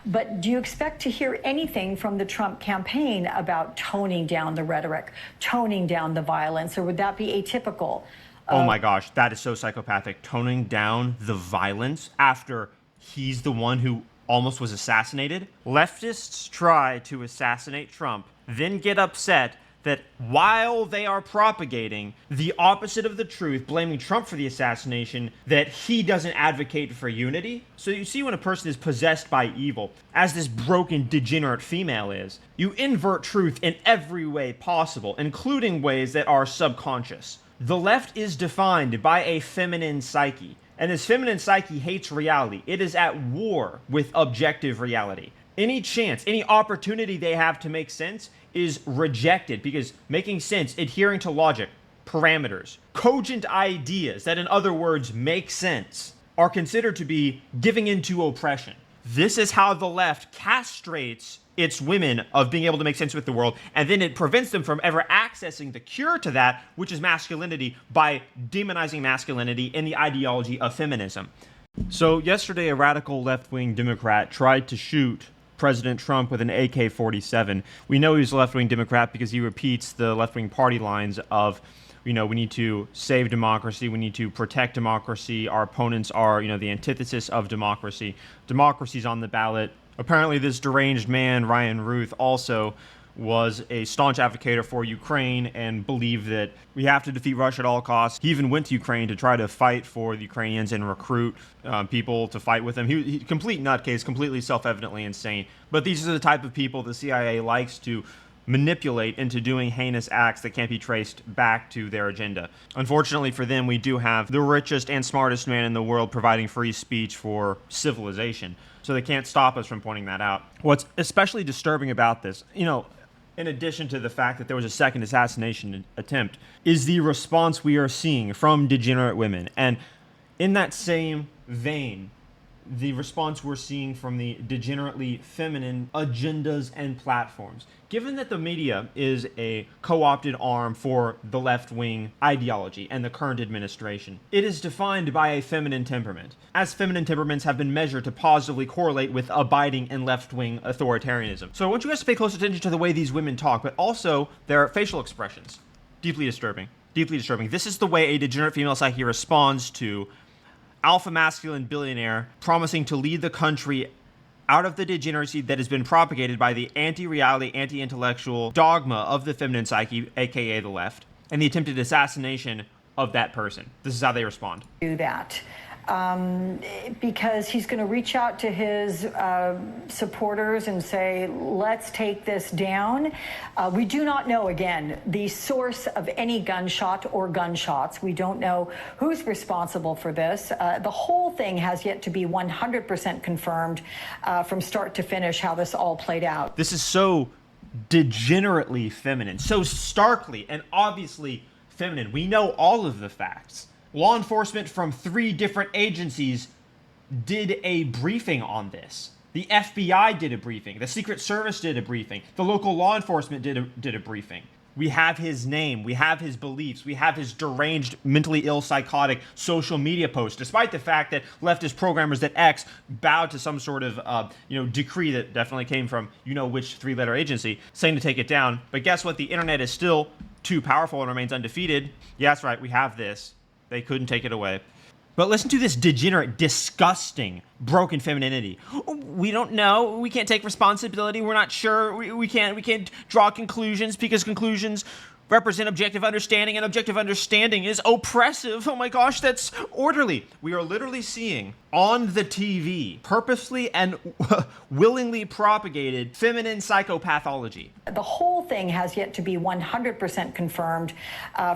But do you expect to hear anything from the Trump campaign about toning down the rhetoric, toning down the violence, or would that be atypical? Oh my gosh, that is so psychopathic. Toning down the violence after he's the one who almost was assassinated. Leftists try to assassinate Trump, then get upset that while they are propagating the opposite of the truth, blaming Trump for the assassination, that he doesn't advocate for unity. So you see, when a person is possessed by evil, as this broken, degenerate female is, you invert truth in every way possible, including ways that are subconscious. The left is defined by a feminine psyche, and this feminine psyche hates reality. It is at war with objective reality. Any chance, any opportunity they have to make sense is rejected, because making sense, adhering to logic, parameters, cogent ideas that, in other words, make sense, are considered to be giving into oppression. This is how the left castrates its women of being able to make sense with the world, and then it prevents them from ever accessing the cure to that, which is masculinity, by demonizing masculinity in the ideology of feminism. So yesterday, a radical left-wing Democrat tried to shoot President Trump with an AK-47. We know he's a left-wing Democrat because he repeats the left-wing party lines of, we need to save democracy, we need to protect democracy, our opponents are, the antithesis of democracy. Democracy's on the ballot. Apparently this deranged man, Ryan Ruth, also was a staunch advocate for Ukraine and believed that we have to defeat Russia at all costs. He even went to Ukraine to try to fight for the Ukrainians and recruit people to fight with him. He complete nutcase, completely self-evidently insane. But these are the type of people the CIA likes to manipulate into doing heinous acts that can't be traced back to their agenda. Unfortunately for them, we do have the richest and smartest man in the world providing free speech for civilization. So they can't stop us from pointing that out. What's especially disturbing about this, in addition to the fact that there was a second assassination attempt, is the response we are seeing from degenerate women. And in that same vein, the response we're seeing from the degenerately feminine agendas and platforms. Given that the media is a co-opted arm for the left-wing ideology and the current administration, it is defined by a feminine temperament, as feminine temperaments have been measured to positively correlate with abiding in left-wing authoritarianism. So I want you guys to pay close attention to the way these women talk, but also their facial expressions. Deeply disturbing. Deeply disturbing. This is the way a degenerate female psyche responds to alpha masculine billionaire promising to lead the country out of the degeneracy that has been propagated by the anti-reality, anti-intellectual dogma of the feminine psyche, aka the left, and the attempted assassination of that person. This is how they respond. Do that. Because he's going to reach out to his supporters and say, let's take this down. We do not know, again, the source of any gunshot or gunshots. We don't know who's responsible for this. The whole thing has yet to be 100% confirmed from start to finish how this all played out. This is so degenerately feminine, so starkly and obviously feminine. We know all of the facts. Law enforcement from 3 different agencies did a briefing on this. The FBI did a briefing. The Secret Service did a briefing. The local law enforcement did a briefing. We have his name. We have his beliefs. We have his deranged, mentally ill, psychotic social media posts, despite the fact that leftist programmers at X bowed to some sort of, decree that definitely came from which 3-letter agency saying to take it down. But guess what? The internet is still too powerful and remains undefeated. Yeah, that's right. We have this. They couldn't take it away. But listen to this degenerate, disgusting, broken femininity. We don't know. We can't take responsibility. We're not sure. We can't draw conclusions because conclusions represent objective understanding, and objective understanding is oppressive. Oh my gosh, that's orderly. We are literally seeing on the TV purposely and willingly propagated feminine psychopathology. The whole thing has yet to be 100% confirmed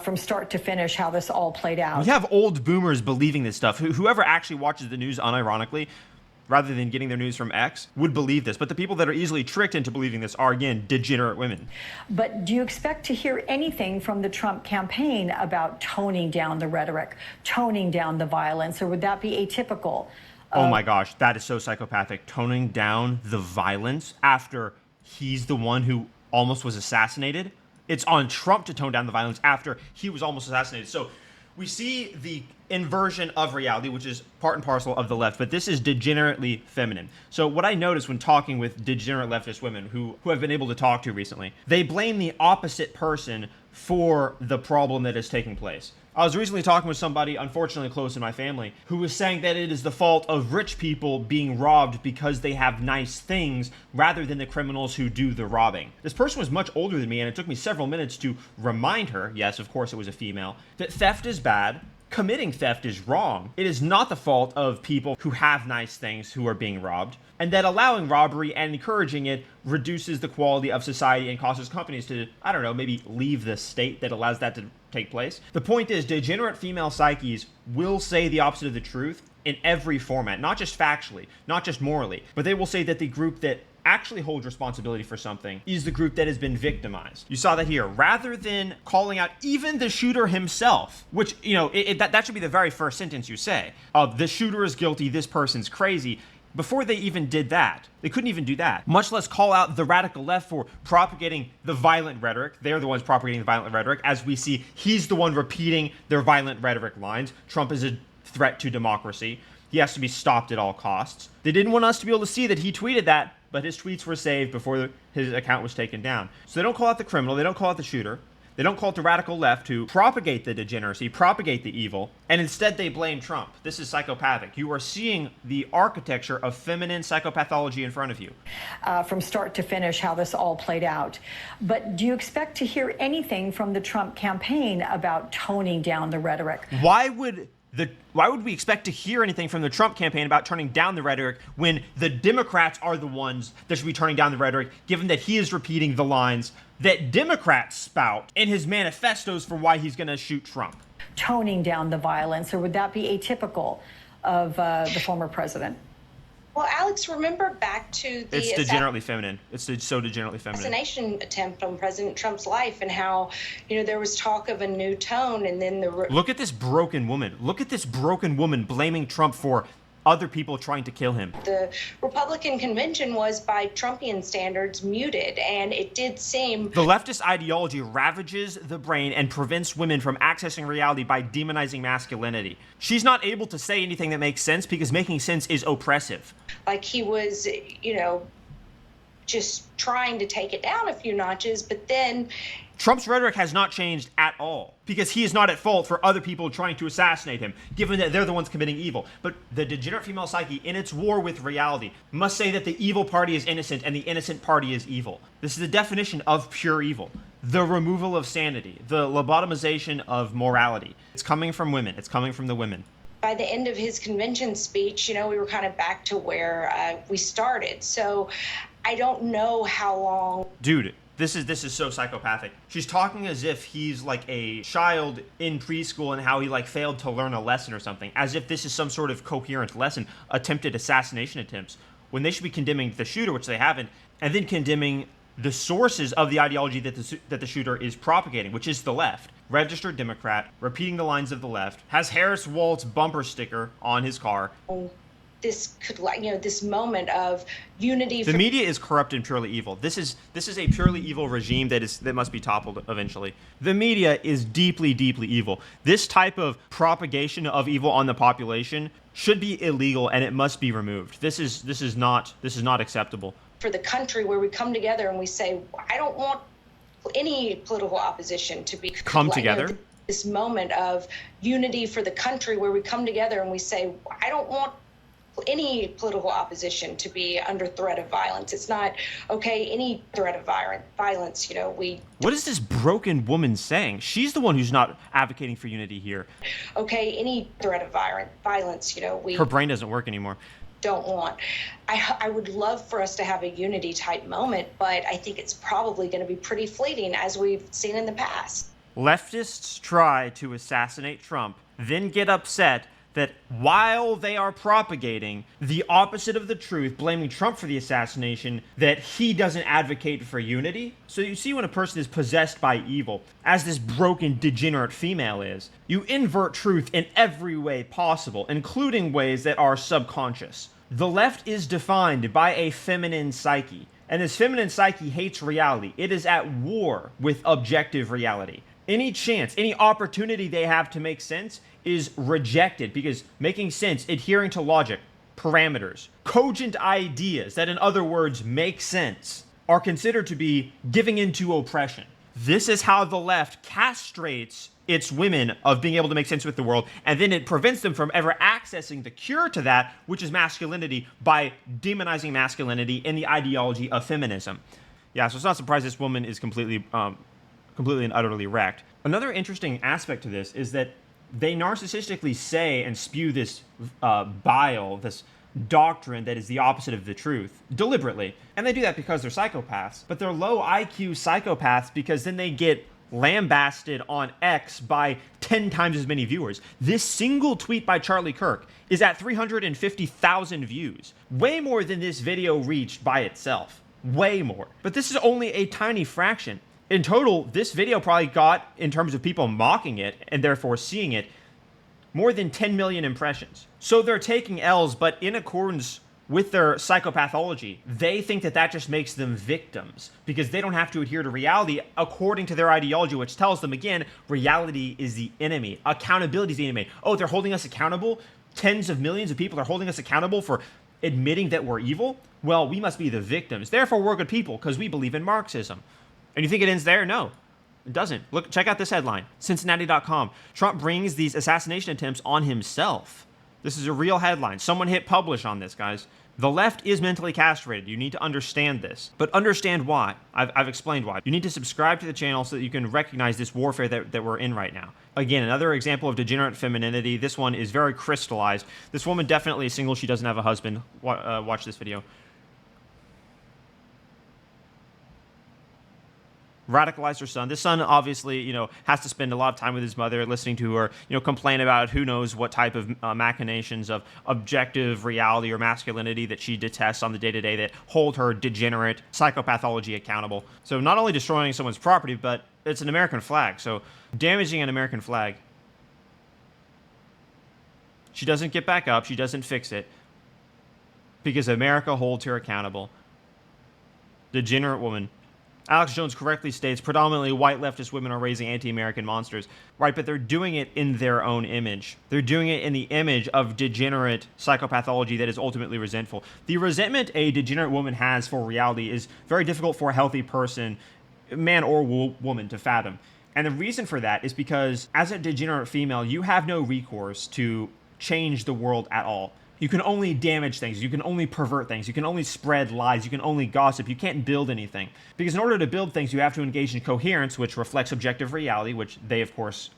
from start to finish how this all played out. We have old boomers believing this stuff. Whoever actually watches the news unironically, rather than getting their news from X, would believe this. But the people that are easily tricked into believing this are, again, degenerate women. But do you expect to hear anything from the Trump campaign about toning down the rhetoric, toning down the violence, or would that be atypical? Oh my gosh, that is so psychopathic. Toning down the violence after he's the one who almost was assassinated? It's on Trump to tone down the violence after he was almost assassinated. So We see the inversion of reality, which is part and parcel of the left, but this is degenerately feminine. So what I noticed when talking with degenerate leftist women who I've been able to talk to recently, they blame the opposite person for the problem that is taking place. I was recently talking with somebody, unfortunately close in my family, who was saying that it is the fault of rich people being robbed because they have nice things rather than the criminals who do the robbing. This person was much older than me, and it took me several minutes to remind her, yes, of course it was a female, that theft is bad. Committing theft is wrong. It is not the fault of people who have nice things who are being robbed, and that allowing robbery and encouraging it reduces the quality of society and causes companies to, I don't know, maybe leave the state that allows that to take place. The point is, degenerate female psyches will say the opposite of the truth in every format, not just factually, not just morally, but they will say that the group that actually holds responsibility for something is the group that has been victimized. You saw that here. Rather than calling out even the shooter himself, which, you know, that should be the very first sentence you say, of the shooter is guilty, this person's crazy. Before they even did that, they couldn't even do that, much less call out the radical left for propagating the violent rhetoric. They're the ones propagating the violent rhetoric. As we see, he's the one repeating their violent rhetoric lines. Trump is a threat to democracy. He has to be stopped at all costs. They didn't want us to be able to see that he tweeted that, but his tweets were saved before his account was taken down. So they don't call out the criminal, they don't call out the shooter, they don't call it the radical left who propagate the degeneracy, propagate the evil, and instead they blame Trump. This is psychopathic. You are seeing the architecture of feminine psychopathology in front of you. From start to finish, how this all played out. But do you expect to hear anything from the Trump campaign about toning down the rhetoric? Why would we expect to hear anything from the Trump campaign about turning down the rhetoric when the Democrats are the ones that should be turning down the rhetoric, given that he is repeating the lines that Democrats spout in his manifestos for why he's going to shoot Trump? Toning down the violence, or would that be atypical of the former president? Well, Alex, remember back to the It's degenerately feminine. It's so degenerately feminine. Assassination attempt on President Trump's life, and how, you know, there was talk of a new tone, and then Look at this broken woman. Look at this broken woman blaming Trump for other people trying to kill him. The Republican convention was, by Trumpian standards, muted, and it did seem... The leftist ideology ravages the brain and prevents women from accessing reality by demonizing masculinity. She's not able to say anything that makes sense because making sense is oppressive. Like he was, you know, just trying to take it down a few notches, but then... Trump's rhetoric has not changed at all because he is not at fault for other people trying to assassinate him, given that they're the ones committing evil. But the degenerate female psyche, in its war with reality, must say that the evil party is innocent and the innocent party is evil. This is the definition of pure evil. The removal of sanity, the lobotomization of morality. It's coming from women. It's coming from the women. By the end of his convention speech, you know, we were kind of back to where we started. So I don't know how long... Dude, this is so psychopathic. She's talking as if he's like a child in preschool and how he like failed to learn a lesson or something, as if this is some sort of coherent lesson, attempted assassination attempts, when they should be condemning the shooter, which they haven't, and then condemning the sources of the ideology that the shooter is propagating, which is the left. Registered Democrat, repeating the lines of the left, has Harris Walt's bumper sticker on his car. This could, you know, this moment of unity. The media is corrupt and purely evil. This is a purely evil regime that must be toppled eventually. The media is deeply, deeply evil. This type of propagation of evil on the population should be illegal and it must be removed. This is not acceptable. For the country, where we come together and we say, I don't want any political opposition to be come together. You know, this moment of unity for the country, where we come together and we say, I don't want any political opposition to be under threat of violence. It's not okay, any threat of violence, you know, What is this broken woman saying? She's the one who's not advocating for unity here. Okay, any threat of violence, you know, Her brain doesn't work anymore. Don't want. I would love for us to have a unity type moment, but I think it's probably going to be pretty fleeting, as we've seen in the past. Leftists try to assassinate Trump, then get upset that while they are propagating the opposite of the truth, blaming Trump for the assassination, that he doesn't advocate for unity. So you see, when a person is possessed by evil, as this broken, degenerate female is, you invert truth in every way possible, including ways that are subconscious. The left is defined by a feminine psyche, and this feminine psyche hates reality. It is at war with objective reality. Any chance, any opportunity they have to make sense is rejected, because making sense, adhering to logic, parameters, cogent ideas that, in other words, make sense, are considered to be giving into oppression. This is how the left castrates its women of being able to make sense with the world, and then it prevents them from ever accessing the cure to that, which is masculinity, by demonizing masculinity in the ideology of feminism. Yeah, so it's not surprised this woman is completely and utterly wrecked. Another interesting aspect to this is that they narcissistically say and spew this bile, this doctrine that is the opposite of the truth, deliberately. And they do that because they're psychopaths. But they're low IQ psychopaths because then they get lambasted on X by 10 times as many viewers. This single tweet by Charlie Kirk is at 350,000 views. Way more than this video reached by itself. Way more. But this is only a tiny fraction. In total, this video probably got, in terms of people mocking it and therefore seeing it, more than 10 million impressions. So they're taking L's, but in accordance with their psychopathology, they think that that just makes them victims because they don't have to adhere to reality according to their ideology, which tells them, again, reality is the enemy. Accountability is the enemy. Oh, they're holding us accountable? Tens of millions of people are holding us accountable for admitting that we're evil? Well, we must be the victims. Therefore, we're good people because we believe in Marxism. And you think it ends there? No. It doesn't. Look, check out this headline. Cincinnati.com. Trump brings these assassination attempts on himself. This is a real headline. Someone hit publish on this, guys. The left is mentally castrated. You need to understand this. But understand why. I've explained why. You need to subscribe to the channel so that you can recognize this warfare that we're in right now. Again, another example of degenerate femininity. This one is very crystallized. This woman definitely is single. She doesn't have a husband. Watch this video. Radicalized her son. This son obviously, has to spend a lot of time with his mother, listening to her, complain about who knows what type of machinations of objective reality or masculinity that she detests on the day-to-day that hold her degenerate psychopathology accountable. So not only destroying someone's property, but it's an American flag. So damaging an American flag. She doesn't get back up. She doesn't fix it because America holds her accountable. Degenerate woman. Alex Jones correctly states predominantly white leftist women are raising anti-American monsters. Right, but they're doing it in their own image. They're doing it in the image of degenerate psychopathology that is ultimately resentful. The resentment a degenerate woman has for reality is very difficult for a healthy person, man or woman, to fathom. And the reason for that is because as a degenerate female, you have no recourse to change the world at all. You can only damage things. You can only pervert things. You can only spread lies. You can only gossip. You can't build anything. Because in order to build things, you have to engage in coherence, which reflects objective reality, which they, of course,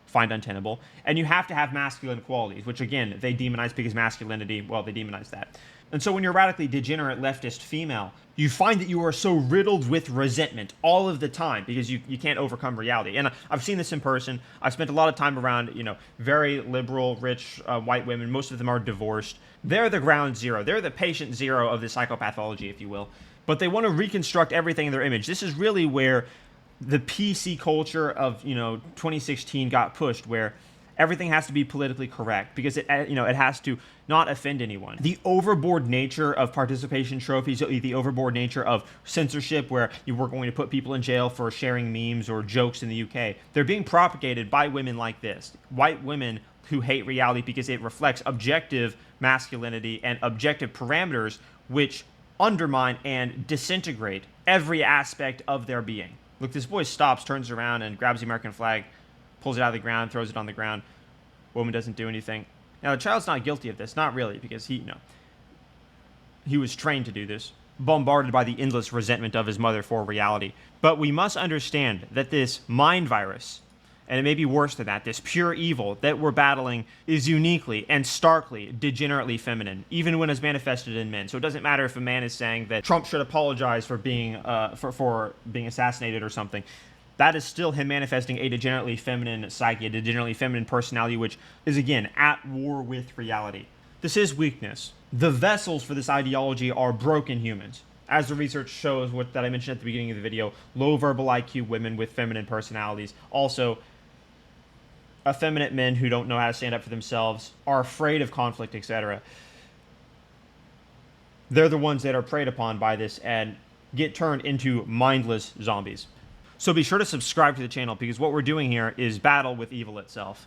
find untenable. And you have to have masculine qualities, which, again, they demonize because masculinity, well, they demonize that. And so when you're a radically degenerate leftist female, you find that you are so riddled with resentment all of the time because you can't overcome reality. And I've seen this in person. I've spent a lot of time around, very liberal, rich, white women. Most of them are divorced. They're the ground zero. They're the patient zero of the psychopathology, if you will. But they want to reconstruct everything in their image. This is really where the PC culture of, 2016 got pushed, where everything has to be politically correct because it has to not offend anyone. The overboard nature of participation trophies, the overboard nature of censorship, where you were going to put people in jail for sharing memes or jokes in the UK, they're being propagated by women like this. White women who hate reality because it reflects objective masculinity and objective parameters which undermine and disintegrate every aspect of their being. Look, this boy stops, turns around, and grabs the American flag, pulls it out of the ground, throws it on the ground. Woman doesn't do anything. Now, the child's not guilty of this. Not really, because he was trained to do this, bombarded by the endless resentment of his mother for reality. But we must understand that this mind virus, and it may be worse than that, this pure evil that we're battling is uniquely and starkly degenerately feminine, even when it's manifested in men. So it doesn't matter if a man is saying that Trump should apologize for being assassinated or something. That is still him manifesting a degenerately feminine psyche, a degenerately feminine personality, which is, again, at war with reality. This is weakness. The vessels for this ideology are broken humans. As the research shows, that I mentioned at the beginning of the video, low verbal IQ women with feminine personalities. Also, effeminate men who don't know how to stand up for themselves, are afraid of conflict, etc. They're the ones that are preyed upon by this and get turned into mindless zombies. So be sure to subscribe to the channel because what we're doing here is battle with evil itself.